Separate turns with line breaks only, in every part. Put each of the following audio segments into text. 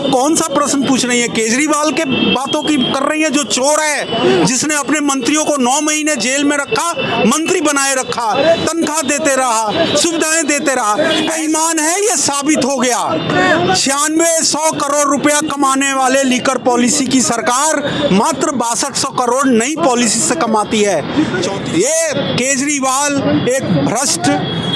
कौन सा प्रश्न पूछ रही है? केजरीवाल के बातों की कर रही है, जो चोर है, जिसने अपने मंत्रियों को 9 महीने जेल में रखा, मंत्री बनाए रखा, तनख्वाह देते रहा, सुविधाएं देते रहा। बेईमान है, ये साबित हो गया। 9600 करोड़ रुपया कमाने वाले लीकर पॉलिसी की सरकार मात्र 6200 करोड़ नई पॉलिसी से कमाती है। ये केजरीवाल एक भ्रष्ट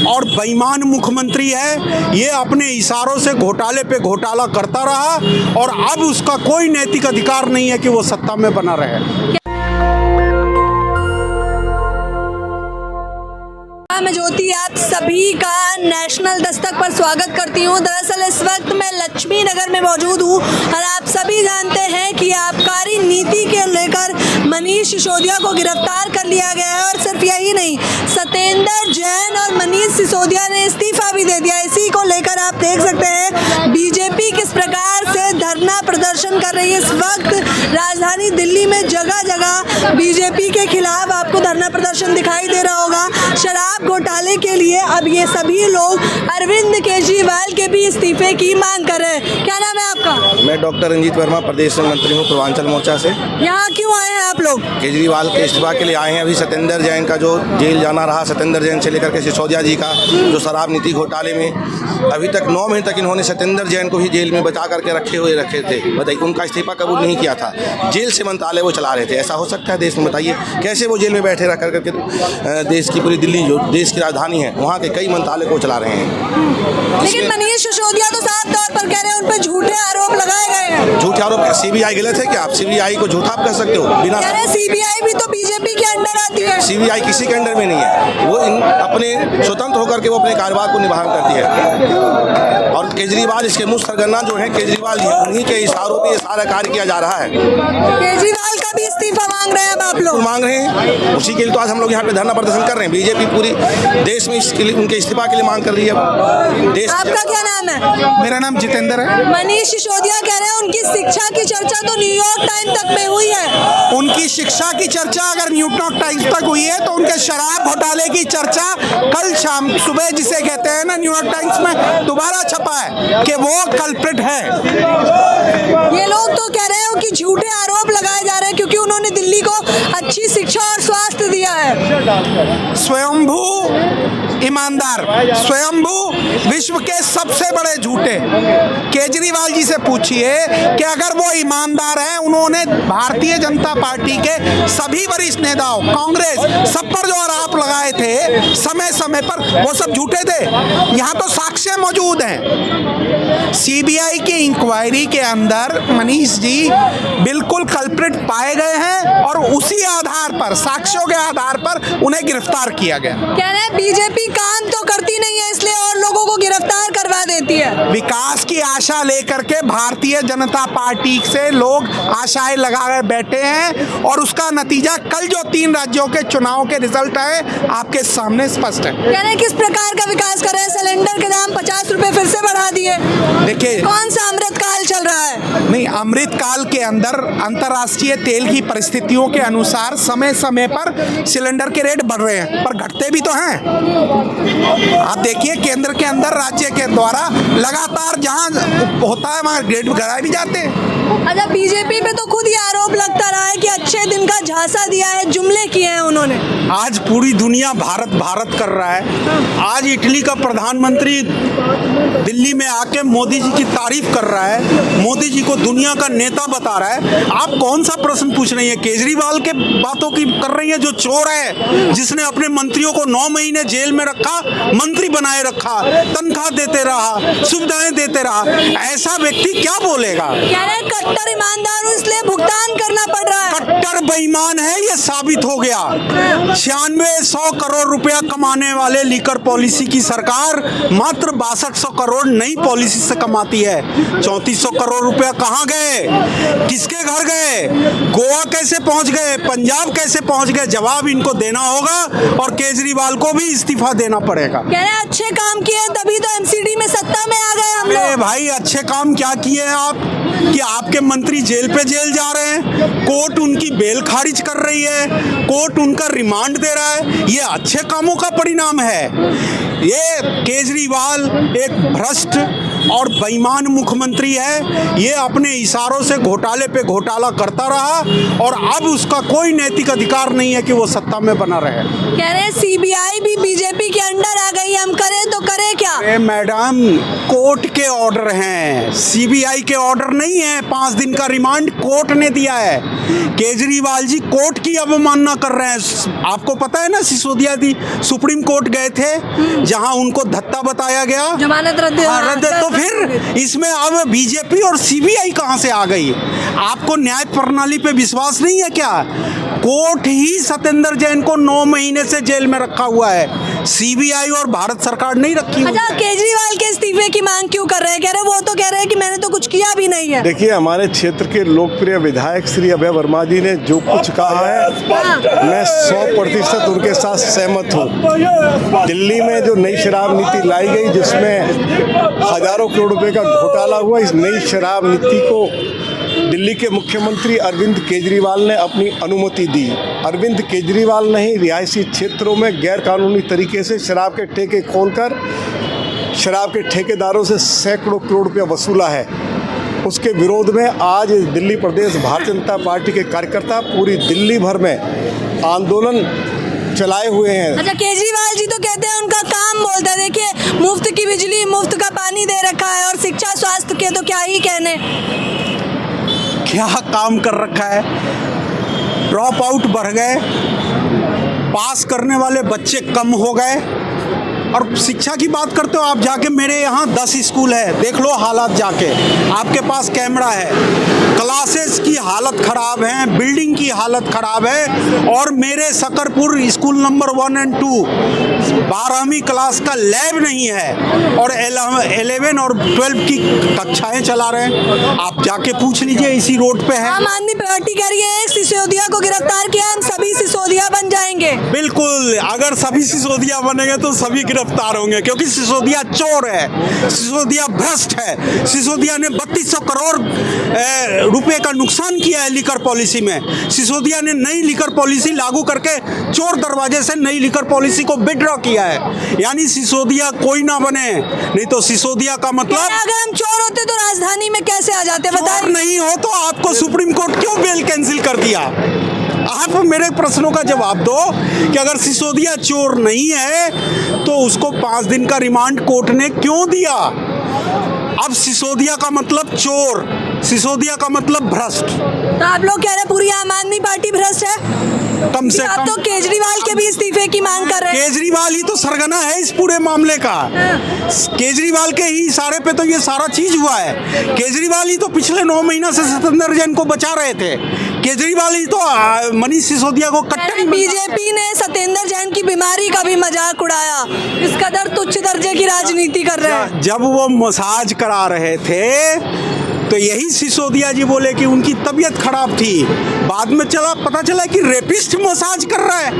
और बेईमान मुख्यमंत्री है। ये अपने इशारों से घोटाले पे घोटाला करता रहा और अब उसका कोई नैतिक अधिकार नहीं है कि वो सत्ता में बना रहे।
मैं ज्योति आप सभी का नेशनल दस्तक पर स्वागत करती हूं। दरअसल इस वक्त मैं लक्ष्मी नगर में मौजूद हूं और आप सभी जानते हैं कि आबकारी नीति के लेकर मनीष सिसोदिया को गिरफ्तार कर लिया गया है और सिर्फ यही नहीं, सत्येंद्र जैन और मनीष सिसोदिया ने इस्तीफा भी दे दिया। इसी को लेकर आप देख सकते हैं बीजेपी किस प्रकार से धरना प्रदर्शन कर रही है। इस वक्त राजधानी दिल्ली में जगह जगह बीजेपी के खिलाफ आपको धरना प्रदर्शन दिखाई दे रहा होगा। शराब घोटाले के लिए अब ये सभी लोग अरविंद केजरीवाल के भी इस्तीफे की मांग कर रहे हैं। क्या नाम है आपका?
मैं डॉक्टर रंजीत वर्मा, प्रदेश मंत्री हूँ पूर्वांचल मोर्चा से।
यहाँ क्यों आए हैं आप लोग?
केजरीवाल के इस्तीफा के लिए आए हैं। अभी सत्येंद्र जैन का जो जेल जाना रहा, सत्येंद्र जैन से लेकर के सिसोदिया जी का जो शराब नीति घोटाले में अभी तक 9 महीने तक इन्होंने सत्येंद्र जैन को ही जेल में बचा करके रखे थे। बताइए, उनका इस्तीफा कबूल नहीं किया था, जेल से मंत्रालय वो चला रहे थे। ऐसा हो सकता है देश में? बताइए कैसे वो जेल में बैठे रह करके देश की पूरी दिल्ली जो देश की राजधानी है वहाँ के कई मंत्रालय को चला रहे हैं।
लेकिन मनीष सिसोदिया तो साफ तौर पर कह रहे हैं उन पर झूठे आरोप लगाए गए हैं।
झूठे आरोप? सीबीआई गलत है क्या? आप सीबीआई को झूठा आप कह सकते हो? बिना
सीबीआई भी तो बीजेपी के अंडर आती है।
सीबीआई किसी के अंडर में नहीं है। वो अपने स्वतंत्र होकर के वो अपने कारोबार को निभान करती है और केजरीवाल इसके मुख्य सरगना जो है केजरीवाल जी, उन्हीं के इशारों पे ये सारा कार्य किया जा रहा है।
केजरीवाल का भी इस्तीफा मांग रहे हैं आप लोग?
मांग रहे हैं, उसी के लिए तो आज हम लोग यहाँ पे धरना प्रदर्शन कर रहे हैं। बीजेपी पूरी देश में इसके लिए उनके इस्तीफा के लिए मांग कर रही है। देश
आपका क्या नाम है?
मेरा नाम जितेंद्र है।
मनीष सिसोदिया कह रहे हैं उनकी शिक्षा की चर्चा तो न्यूयॉर्क टाइम्स तक में हुई है।
उनकी शिक्षा की चर्चा अगर न्यूयॉर्क टाइम्स तक हुई है तो उनके शराब घोटाले की चर्चा कल शाम सुबह, जिसे कहते हैं ना, न्यूयॉर्क टाइम्स में दोबारा छपा है कि वो कल्प्रिट है।
ये लोग तो कह रहे हैं कि झूठे आरोप लगाए जा रहे हैं क्योंकि उन्होंने दिल्ली को अच्छी शिक्षा और स्वास्थ्य दिया है।
स्वयंभू ईमानदार, स्वयंभू विश्व के सबसे बड़े झूठे। केजरीवाल जी से पूछिए कि अगर वो ईमानदार हैं, उन्होंने भारतीय जनता पार्टी के सभी वरिष्ठ नेताओं, कांग्रेस, सब पर जो आरोप लगाए थे समय समय पर, वो सब झूठे थे। यहाँ तो साक्ष्य मौजूद हैं। सीबीआई की इंक्वायरी के अंदर मनीष जी बिल्कुल कल्प्रिट पाए गए हैं और उसी आधार पर, साक्ष्यों के आधार पर उन्हें गिरफ्तार किया गया।
कह रहे हैं बीजेपी काम तो करती नहीं है इसलिए और लोगों को गिरफ्तार करवा देती है।
विकास की आशा लेकर के भारतीय जनता पार्टी से लोग आशाएं लगा कर बैठे हैं और उसका नतीजा कल जो 3 राज्यों के चुनाव के रिजल्ट आए आपके सामने स्पष्ट है।
कह रहे हैं किस प्रकार का विकास कर रहे हैं? सिलेंडर के दाम 50 रुपए फिर से बढ़ा दिए।
देखिए,
कौन सा अमृत काल चल रहा है?
नहीं, अमृत काल के अंदर अंतर्राष्ट्रीय तेल की परिस्थितियों के अनुसार समय समय पर सिलेंडर के रेट बढ़ रहे हैं, पर घटते भी तो हैं। आप देखिए, केंद्र के अंदर राज्य के द्वारा लगातार जहां होता है वहां रेट बढ़ाए भी जाते हैं।
अच्छा, बीजेपी पे तो खुद ही आरोप लगता रहा है कि अच्छे दिन का झांसा दिया है, जुमले किए हैं उन्होंने।
आज पूरी दुनिया भारत भारत कर रहा है। आज इटली का प्रधानमंत्री दिल्ली में आके मोदी जी की तारीफ कर रहा है, मोदी जी को दुनिया का नेता बता रहा है। आप कौन सा प्रश्न पूछ रही है? केजरीवाल के बातों की कर रही है, जो चोर है, जिसने अपने मंत्रियों को 9 महीने जेल में रखा, मंत्री बनाए रखा, तनख्वाह देते रहा, सुविधाएं देते रहा। ऐसा व्यक्ति क्या बोलेगा?
कह रहे हैं कट्टर ईमानदार हूं इसलिए भुगतान करना पड़ रहा है।
कट्टर बेईमान है, ये साबित हो गया। 9600 करोड़ रुपया कमाने वाले लीकर पॉलिसी की सरकार मात्र 6200 करोड़ नई पॉलिसी से कमाती है। 3400 करोड़ रुपया कहाँ गए? किसके घर गए? गोवा कैसे पहुंच गए? पंजाब कैसे पहुंच गए? जवाब इनको देना होगा और केजरीवाल को भी इस्तीफा देना पड़ेगा।
कह रहे हैं अच्छे काम किए तभी तो एमसीडी में सत्ता में आ गए हम लोग।
भाई, अच्छे काम क्या किए हैं आप कि आपके मंत्री जेल पे जेल जा रहे हैं, कोर्ट उनकी बेल खारिज कर रही है, कोर्ट उनका रिमांड दे रहा है। ये अच्छे कामों का परिणाम है। ये केजरीवाल एक भ्रष्ट और बेईमान मुख्यमंत्री है। ये अपने इशारों से घोटाले पे घोटाला करता रहा और अब उसका कोई नैतिक अधिकार नहीं है कि वो सत्ता में बना रहे।
कह रहे हैं सीबीआई भी बीजेपी के अंडर आ गई, हम करें तो करें क्या?
अरे मैडम, कोर्ट के ऑर्डर हैं, सीबीआई के ऑर्डर नहीं है। 5 दिन का रिमांड कोर्ट ने दिया है। केजरीवाल जी कोर्ट की अवमानना कर रहे हैं। आपको पता है ना, सिसोदिया जी सुप्रीम कोर्ट गए थे, जहां उनको धत्ता बताया गया,
जमानत रद्द।
रद्द। तो फिर इसमें अब बीजेपी और सीबीआई कहां से आ गई? आपको न्याय प्रणाली पे विश्वास नहीं है क्या? कोर्ट ही सत्येंद्र जैन को 9 महीने से जेल में रखा हुआ है, सीबीआई और भारत सरकार नहीं रखी हुई।
अच्छा, केजरीवाल के इस्तीफे की मांग क्यों कर रहे हैं? कह रहे वो तो कह रहे हैं कि मैंने तो कुछ किया भी नहीं है।
देखिए, हमारे क्षेत्र के लोकप्रिय विधायक श्री अभय वर्मा जी ने जो कुछ कहा है, मैं 100% उनके साथ सहमत हूँ। दिल्ली में जो नई शराब नीति लाई गई, जिसमें हजारों करोड़ रुपए का घोटाला हुआ, इस नई शराब नीति को दिल्ली के मुख्यमंत्री अरविंद केजरीवाल ने अपनी अनुमति दी। अरविंद केजरीवाल ने ही रिहायशी क्षेत्रों में गैरकानूनी तरीके से शराब के ठेके खोलकर शराब के ठेकेदारों से सैकड़ों करोड़ रुपया वसूला है। उसके विरोध में आज दिल्ली प्रदेश भारतीय जनता पार्टी के कार्यकर्ता पूरी दिल्ली भर में आंदोलन चलाए हुए हैं।
अच्छा, केजरीवाल जी तो कहते हैं उनका काम बोलता है। देखिए, मुफ्त की बिजली, मुफ्त का पानी दे रखा है, और शिक्षा स्वास्थ्य के तो क्या ही कहने।
क्या काम कर रखा है? ड्रॉप आउट बढ़ गए, पास करने वाले बच्चे कम हो गए। और शिक्षा की बात करते हो आप, जाके मेरे यहाँ 10 स्कूल है, देख लो हालात जाके। आपके पास कैमरा है, क्लासेस की हालत खराब है, बिल्डिंग की हालत खराब है। और मेरे सकरपुर स्कूल नंबर 1 और 2 12वीं क्लास का लैब नहीं है, और 11 और 12 की कक्षाएं चला रहे हैं। आप जाके पूछ लीजिए, इसी रोड पे है।
आम आदमी पार्टी कह रही है सिसोदिया को गिरफ्तार किया, हम सभी सिसोदिया बन जाएंगे।
बिल्कुल, अगर सभी सिसोदिया बनेंगे तो सभी गिरफ्तार होंगे, क्योंकि सिसोदिया चोर है, सिसोदिया भ्रष्ट है। सिसोदिया ने 3200 करोड़ रुपए का नुकसान किया है लिकर पॉलिसी में। सिसोदिया ने नई लिकर पॉलिसी लागू करके चोर दरवाजे से नई लिकर पॉलिसी को विड्रॉ किया है। यानी सिसोदिया कोई ना बने, नहीं तो सिसोदिया का मतलब,
अगर हम चोर होते तो राजधानी में कैसे आ जाते?
चोर नहीं हो तो आपको सुप्रीम कोर्ट क्यों बेल कैंसिल कर दिया? आप मेरे प्रश्नों का जवाब दो कि अगर सिसोदिया चोर नहीं है तो उसको 5 दिन का रिमांड कोर्ट ने क्यों दिया? अब सिसोदिया का मतलब चोर, सिसोदिया का मतलब भ्रष्ट।
तो आप लोग कह रहे हैं पूरी आम आदमी पार्टी भ्रष्ट है?
कम से
आप
कम
तो केजरीवाल के भी इस्तीफे की मांग कर रहे हैं।
केजरीवाल ही तो सरगना है इस पूरे मामले का। केजरीवाल के ही इशारे पे तो ये सारा चीज हुआ है। केजरीवाल ही तो पिछले 9 महीना से सत्येंद्र जैन को बचा रहे थे। केजरीवाल ही तो मनीष सिसोदिया को कट्टर।
बीजेपी ने सत्येंद्र जैन की बीमारी का भी मजाक उड़ाया, इस कदर तुच्छ दर्जे की राजनीति कर रहे हैं।
जब वो मसाज करा रहे थे तो यही सिसोदिया जी बोले कि उनकी तबीयत खराब थी। बाद में पता चला कि रेपिस्ट मसाज कर रहा है।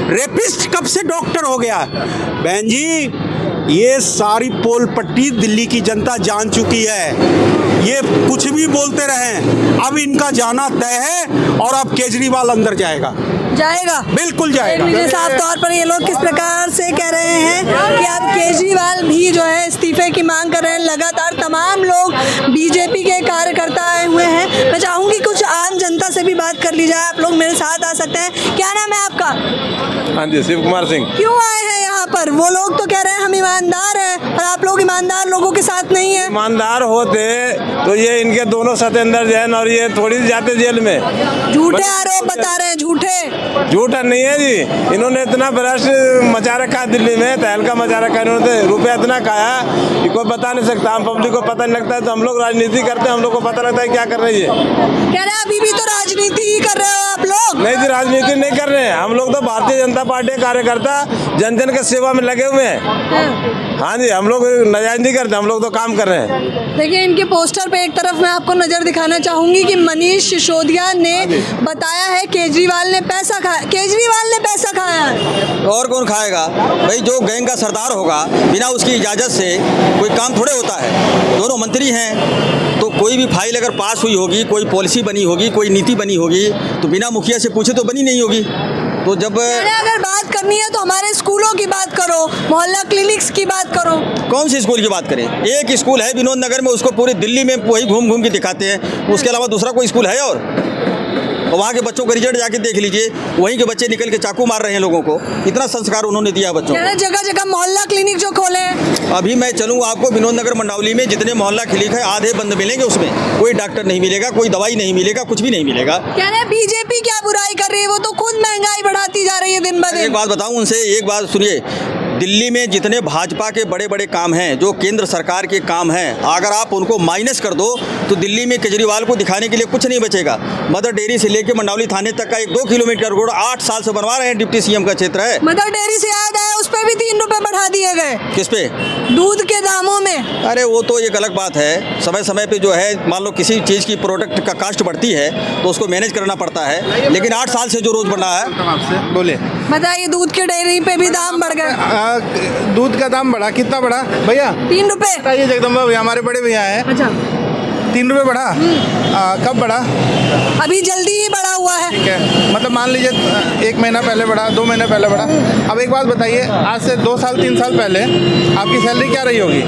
रेपिस्ट कब से डॉक्टर हो गया? बहन जी, ये सारी पोल पट्टी दिल्ली की जनता जान चुकी है। ये कुछ भी बोलते रहें, अब इनका जाना तय है और अब केजरीवाल अंदर जाएगा। बिल्कुल जाएगा।
साफ तौर पर ये लोग किस प्रकार से कह रहे हैं कि अब केजरीवाल भी जो है इस्तीफे की मांग कर रहे हैं। लगातार तमाम लोग बीजेपी के कार्यकर्ता आए हुए हैं। मैं चाहूंगी कुछ आम जनता से भी बात कर ली जाए। आप लोग मेरे साथ आ सकते हैं। क्या नाम है आपका?
हाँ जी, शिव कुमार सिंह।
क्यों आए हैं यहाँ पर? वो लोग तो कह रहे हैं हम ईमानदार हैं और आप लोग ईमानदार लोगों के साथ नहीं है।
ईमानदार होते तो ये इनके दोनों सत्येंद्र जैन और ये थोड़ी जाते जेल में।
झूठे आरोप बता रहे हैं, झूठे।
झूठा नहीं है जी, इन्होंने इतना भ्रष्ट मचा रखा दिल्ली में, तहलका मचा रखा इन्होंने। रुपया इतना खाया कि कोई बता नहीं सकता। हम पब्लिक को पता नहीं लगता है, तो हम लोग राजनीति करते हैं, हम लोग को पता लगता है क्या कर रहे हैं।
कह रहे हैं अभी भी तो राजनीति ही कर रहे हो आप लोग।
नहीं जी, राजनीति नहीं कर रहे हैं हम लोग, तो भारतीय जनता पार्टी कार्यकर्ता जन जन के सेवा में लगे हुए हैं। हाँ जी, हम लोग नाजायज नहीं करते, हम लोग तो काम कर रहे हैं।
देखिए, इनके पोस्टर पे एक तरफ मैं आपको नजर दिखाना चाहूंगी कि मनीष सिसोदिया ने बताया है केजरीवाल ने पैसा खाया। केजरीवाल ने पैसा खाया है,
और कौन खाएगा भाई? जो गैंग का सरदार होगा, बिना उसकी इजाज़त से कोई काम थोड़े होता है। दोनों मंत्री हैं, तो कोई भी फाइल अगर पास हुई होगी, कोई पॉलिसी बनी होगी, कोई नीति बनी होगी, तो बिना मुखिया से पूछे तो बनी नहीं होगी। तो जब
अगर बात करनी है तो हमारे स्कूलों की बात करो, मोहल्ला क्लिनिक्स की बात करो।
कौन सी स्कूल की बात करें? एक स्कूल है विनोद नगर में, उसको पूरी दिल्ली में वही घूम घूम के दिखाते हैं, उसके अलावा दूसरा कोई स्कूल है? और वहाँ के बच्चों का रिजल्ट जाके देख लीजिए, वहीं के बच्चे निकल के चाकू मार रहे हैं लोगों को। इतना संस्कार उन्होंने दिया बच्चों को।
जगह जगह मोहल्ला क्लिनिक जो खोले हैं।
अभी मैं चलूँ आपको विनोद नगर मंडावली में जितने मोहल्ला क्लिनिक है आधे बंद मिलेंगे, उसमें कोई डॉक्टर नहीं मिलेगा, कोई दवाई नहीं मिलेगा, कुछ भी नहीं मिलेगा।
कह रहे हैं बीजेपी क्या बुराई कर रही है, वो तो खुद महंगाई बढ़ाती जा रही है दिन ब दिन।
एक बात बताऊं उनसे, एक बात सुनिए, दिल्ली में जितने भाजपा के बड़े बड़े काम हैं, जो केंद्र सरकार के काम हैं, अगर आप उनको माइनस कर दो तो दिल्ली में केजरीवाल को दिखाने के लिए कुछ नहीं बचेगा। मदर डेयरी से लेकर मंडावली थाने तक का एक 2 किलोमीटर रोड 8 साल से बनवा रहे हैं, डिप्टी सीएम का क्षेत्र है।
मदर डेयरी से याद आया, उस पर भी 3 रुपए बढ़ा दिए गए।
किस पे?
दूध के दामों में।
अरे वो तो एक अलग बात है, समय समय पे जो है मान लो किसी चीज़ की प्रोडक्ट का कास्ट बढ़ती है तो उसको मैनेज करना पड़ता है, लेकिन 8 साल से जो रोज बढ़ा है।
आपसे बोले
बताइए, दूध के डेयरी पे भी दाम बढ़ गए।
दूध का दाम बढ़ा, कितना बढ़ा भैया?
3 रुपए।
बताइए जगदम्बा भैया, हमारे बड़े भैया हैं।
अच्छा,
3 रुपए बढ़ा? कब बढ़ा?
अभी जल्दी ही बढ़ा हुआ है।
ठीक है, मतलब मान लीजिए 1 महीना पहले बढ़ा, 2 महीने पहले बढ़ा। अब एक बात बताइए, आज से 2 साल 3 साल पहले आपकी सैलरी क्या रही होगी?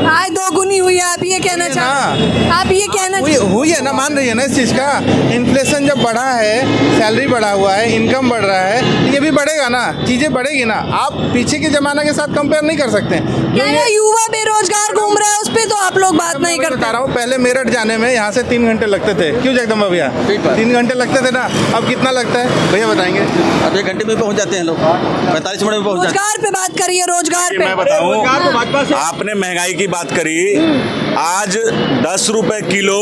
आज 2 गुनी हुई है, आप ये कहना चाहते? आप ये कहना
हुई है ना, मान रही है ना इस चीज़ का? इन्फ्लेशन जब बढ़ा है, सैलरी बढ़ा हुआ है, इनकम बढ़ रहा है, ये भी बढ़ेगा ना, चीज़ें बढ़ेगी ना। आप पीछे के ज़माना के साथ कंपेयर नहीं कर सकते।
युवा बेरोजगार घूम रहा है, उस पर तो आप लोग बात नहीं करते।
बता रहा हूँ, पहले मेरठ जाने में यहाँ से 3 घंटे लगते थे। क्यों जगदम्बा भैया? 3 घंटे लगते थे ना, अब कितना लगता है भैया बताएंगे?
अब 1 घंटे में पहुँच जाते हैं लोग, 45 मिनट में पहुँच जाते हैं।
रोजगार पे बात करिए, रोजगार पे।
मैं बताऊं, आपने महंगाई की बात करी, आज 10 रुपए किलो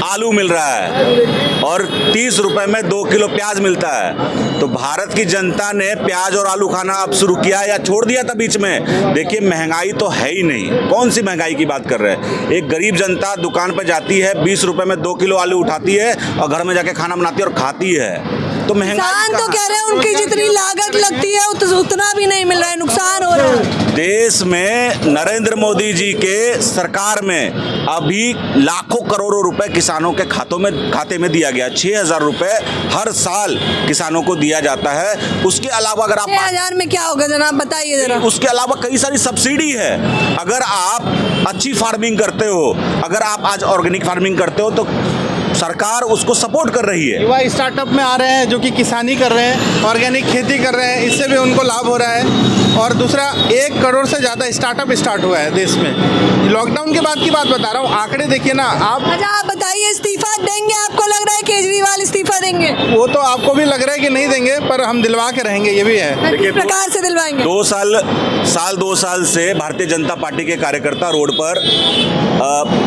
आलू मिल रहा है और 30 रुपए में 2 किलो प्याज मिलता है। तो भारत की जनता ने प्याज और आलू खाना अब शुरू किया या छोड़ दिया था बीच में? देखिए, महंगाई तो है ही नहीं। कौन सी महंगाई की बात कर रहे हैं? एक गरीब जनता दुकान पर जाती है, 20 रुपए में 2 किलो आलू उठाती है और घर में जाके खाना बनाती है और खाती है। तो महंगाई
तो कह रहे हैं उनकी जितनी लागत लगती है उतना भी नहीं मिल रहा है, नुकसान हो रहा है।
देश में नरेंद्र मोदी जी के सरकार में अभी लाखों करोड़ों रुपए किसानों के खाते में दिया गया। 6,000 रुपए हर साल किसानों को दिया जाता है। उसके अलावा अगर आप
6,000 में क्या होगा जनाब, बताइए जरा।
उसके अलावा कई सारी सब्सिडी है। अगर आप अच्छी फार्मिंग करते हो, अगर आप आज ऑर्गेनिक फार्मिंग करते हो तो सरकार उसको सपोर्ट कर रही है।
युवा स्टार्टअप में आ रहे हैं जो कि किसानी कर रहे हैं, ऑर्गेनिक खेती कर रहे हैं, इससे भी उनको लाभ हो रहा है। और दूसरा, 1 करोड़ से ज़्यादा स्टार्टअप स्टार्ट हुआ है देश में। लॉकडाउन के बाद की बात बता रहा हूँ, आंकड़े देखिए ना आप।
अच्छा, आप बताइए, इस्तीफा देंगे? आपको लग रहा है केजरीवाल इस्तीफा देंगे?
वो तो आपको भी लग रहा है कि नहीं देंगे, पर हम दिलवा के रहेंगे, ये भी है।
किस प्रकार से दिलवाएंगे?
2 साल से भारतीय जनता पार्टी के कार्यकर्ता रोड पर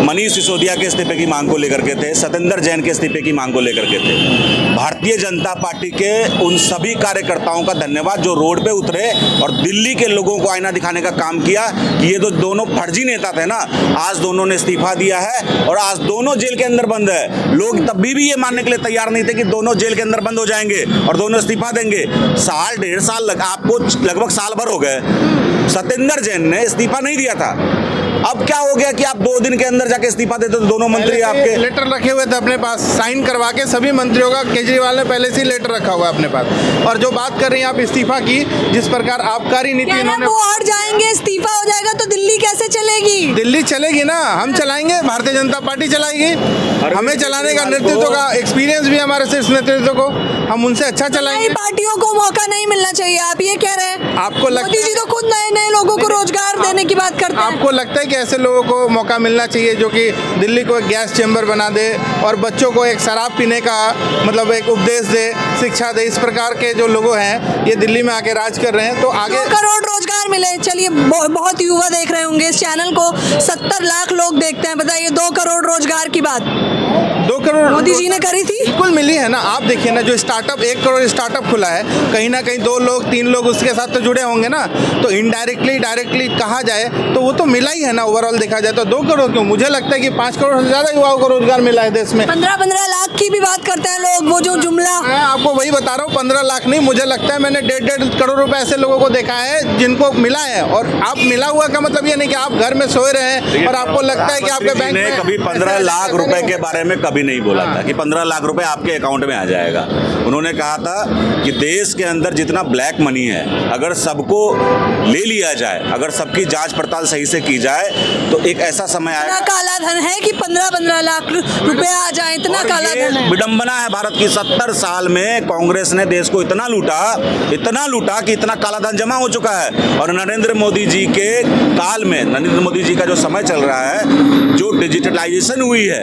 मनीष सिसोदिया के इस्तीफे की मांग को लेकर के थे, सत्येंद्र जैन के इस्तीफे की मांग को लेकर के थे। भारतीय जनता पार्टी के उन सभी कार्यकर्ताओं का धन्यवाद जो रोड पे उतरे और दिल्ली के लोगों को आईना दिखाने का काम किया कि ये तो दोनों फर्जी नेता थे ना, आज दोनों ने इस्तीफा दिया है और आज दोनों जेल के अंदर बंद है। लोग तब भी ये मानने के लिए तैयार नहीं थे कि दोनों जेल के अंदर बंद हो जाएंगे और दोनों इस्तीफा देंगे। 1.5 साल आपको लगभग साल भर हो गए, सत्येंद्र जैन ने इस्तीफा नहीं दिया था। अब क्या हो गया कि आप 2 दिन के अंदर जाके इस्तीफा देते तो दोनों मंत्री आपके
लेटर रखे हुए थे अपने पास, साइन करवा के सभी मंत्रियों का केजरीवाल ने पहले से ही लेटर रखा हुआ है अपने पास। और जो बात कर रही हैं आप इस्तीफा की, जिस प्रकार आबकारी नीति इन्होंने,
वो हट जाएंगे, इस्तीफा हो जाएगा तो दिल्ली कैसे चलेगी?
दिल्ली चलेगी ना, हम चलाएंगे, भारतीय जनता पार्टी चलाएगी। हमें चलाने का नेतृत्व का एक्सपीरियंस भी हमारे शीर्ष नेतृत्व को, हम उनसे अच्छा चलाएंगे।
पार्टियों को मौका नहीं मिलना चाहिए, आप ये कह रहे हैं?
आपको लगता
मोदी जी तो खुद नए नए लोगों को रोजगार देने की बात करते हैं।
आपको लगता है कि ऐसे लोगों को मौका मिलना चाहिए जो कि दिल्ली को एक गैस चेंबर बना दे और बच्चों को एक शराब पीने का मतलब एक उपदेश दे, शिक्षा दे? इस प्रकार के जो लोग हैं ये दिल्ली में आके राज कर रहे हैं, तो आगे
2 करोड़ रोजगार मिले। चलिए, बहुत युवा देख रहे होंगे इस चैनल को, 70 लाख लोग देखते हैं। बताइए, 2 करोड़ रोजगार की बात
2 करोड़
मोदी जी ने करी थी?
बिल्कुल मिली है ना। आप देखिए ना, जो स्टार्टअप 1 करोड़ स्टार्टअप खुला है, कहीं ना कहीं 2 लोग 3 लोग उसके साथ तो जुड़े होंगे ना, तो इनडायरेक्टली डायरेक्टली कहा जाए तो वो तो मिला ही है ना। ओवरऑल देखा जाए तो 2 करोड़ क्यों, मुझे लगता है कि 5 करोड़ से ज़्यादा युवाओं को रोजगार मिला है देश में।
15-15 लाख की भी बात करते हैं लोग, वो जो जुमला।
मैं आपको वही बता रहा हूँ, 15 लाख नहीं, मुझे लगता है मैंने 1.5 करोड़ रुपए ऐसे लोगों को देखा है जिनको मिला है। और आप मिला हुआ का मतलब ये नहीं कि आप घर में सोए रहे हैं और आपको लगता है कि आपके बैंक में
कभी 15 लाख रुपए के बारे में कभी नहीं
नहीं बोला था कि 15 लाख रुपए आपके अकाउंट में आ जाएगा। उन्होंने कहा था कि देश के अंदर जितना ब्लैक मनी है, अगर सबको ले लिया जाए, अगर सबकी जांच पड़ताल सही से की जाए, तो एक ऐसा समय आएगा।
इतना काला धन है कि 15-15 लाख रुपए आ जाए, इतना
और
काला
ये
धन है।
विडंबना है भारत की। 70 साल में कांग्रेस ने देश को इतना लूटा कि इतना काला धन जमा हो चुका है। और नरेंद्र मोदी जी के काल में, नरेंद्र मोदी जी का जो समय चल रहा है, जो डिजिटलाइजेशन हुई है,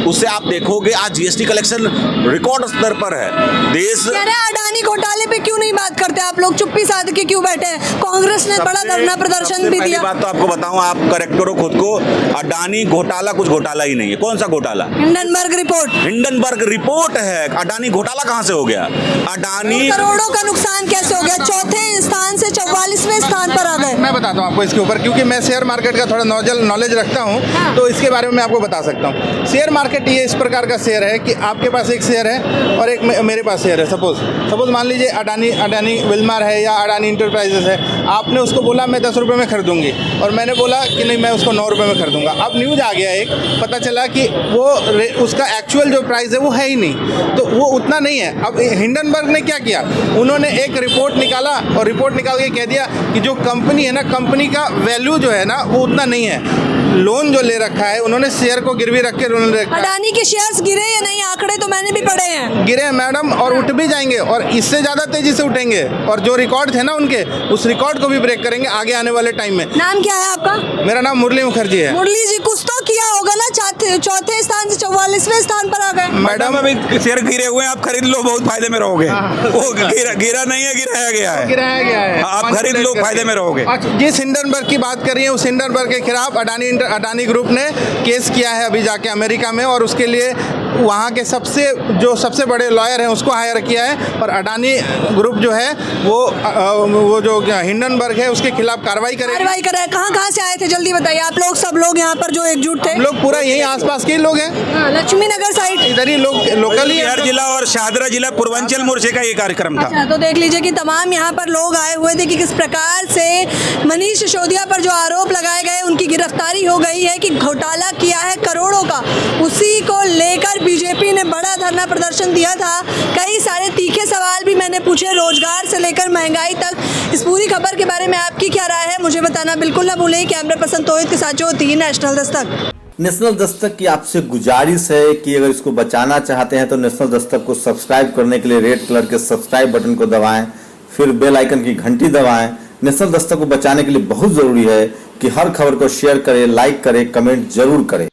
उससे आप देखोगे आज जीएसटी कलेक्शन रिकॉर्ड स्तर पर है। देश
कह रहे हैं अडानी घोटाले पे क्यों नहीं बात करते आप लोग, चुप्पी साध के क्यों बैठे हैं? कांग्रेस ने बड़ा धरना प्रदर्शन भी दिया।
बात तो आपको बताऊं, आप करेक्ट करो खुद को। अडानी घोटाला कुछ घोटाला ही नहीं है। कौन सा घोटाला?
हिंडनबर्ग
रिपोर्ट है। अडानी घोटाला कहां से हो गया? अडानी
करोड़ों का नुकसान कैसे हो गया? चौथे स्थान से 44वें स्थान पर आ गए।
मैं बताता हूँ आपको इसके ऊपर, क्योंकि मैं शेयर मार्केट का थोड़ा नॉलेज रखता हूँ, तो इसके बारे में मैं आपको बता सकता हूँ। शेयर मार्केट ये इस प्रकार का शेयर है कि आपके पास एक शेयर है और एक मेरे पास शेयर है। सपोज मान लीजिए अडानी विल्मार है या अडानी इंटरप्राइजेस है। आपने उसको बोला मैं 10 रुपये में खरीदूंगी, और मैंने बोला कि नहीं मैं उसको 9 रुपये में खरीदूंगा। अब न्यूज़ आ गया, एक पता चला कि वो उसका एक्चुअल जो प्राइस है वो है ही नहीं, तो वो उतना नहीं है। अब हिंडनबर्ग ने क्या किया, उन्होंने एक रिपोर्ट निकाला और रिपोर्ट निकाल के कह दिया कि जो कंपनी है ना, कंपनी का वैल्यू जो है ना वो उतना नहीं है। लोन जो ले रखा है उन्होंने शेयर को गिरवी रख के लोन ले रखा है।
अडानी के शेयर्स गिरे या नहीं? आंकड़े तो मैंने भी पढ़े हैं।
गिरे हैं मैडम, और उठ भी जाएंगे और इससे ज़्यादा तेजी से उठेंगे। और जो रिकॉर्ड थे ना उनके, उस रिकॉर्ड को भी ब्रेक करेंगे आगे आने वाले टाइम में।
नाम क्या है आपका?
मेरा नाम मुरली मुखर्जी है।
मुरली जी, कुछ तो किया होगा ना, चौथे स्थान से 44वें स्थान पर आ गए।
मैडम
अभी शेयर गिरे हुए हैं, आप खरीद लो, बहुत फायदे में रहोगे। वो गिरा नहीं है, गिराया गया है।
गिराया गया है,
आप खरीद लो, फायदे में रहोगे।
जिस हिंडनबर्ग की बात कर रही है, उस हिंडनबर्ग के खिलाफ अडानी ग्रुप ने केस किया है अभी जाके अमेरिका में, और उसके लिए वहाँ के सबसे बड़े लॉयर हैं उसको हायर किया है। और अडानी ग्रुप जो है वो जो हिंडनबर्ग है उसके खिलाफ कार्रवाई
कर रहा है। कहाँ से आए थे जल्दी बताइए आप लोग, सब लोग यहाँ पर जो एकजुट थे?
हम लोग पूरा यही आसपास के लोग हैं,
लक्ष्मी नगर साइड,
इधर ही लोग लोकल ही।
बिहार जिला और शाहदरा जिला पूर्वांचल मोर्चे का ये कार्यक्रम था।
अच्छा, तो देख लीजिए कि तमाम यहाँ पर लोग आए हुए थे कि किस प्रकार से मनीष सिसोदिया पर जो आरोप लगाए गए, उनकी गिरफ्तारी हो गई है कि घोटाला किया है करोड़ों का। उसी को लेकर बीजेपी ने बड़ा धरना प्रदर्शन दिया था। कई सारे तीखे सवाल भी मैंने पूछे, रोजगार से लेकर महंगाई तक। इस पूरी खबर के बारे में आपकी क्या राय है, मुझे बताना बिल्कुल ना भूलें। कैमरा पर्सन तोहित के साथ जो होती है नेशनल दस्तक।
नेशनल दस्तक की आपसे गुजारिश है कि अगर इसको बचाना चाहते हैं तो नेशनल दस्तक को सब्सक्राइब करने के लिए रेड कलर के सब्सक्राइब बटन को दबाएं, फिर बेल आइकन की घंटी दबाएं। नेशनल दस्तक को बचाने के लिए बहुत जरूरी है कि हर खबर को शेयर करें, लाइक करें, कमेंट जरूर करें।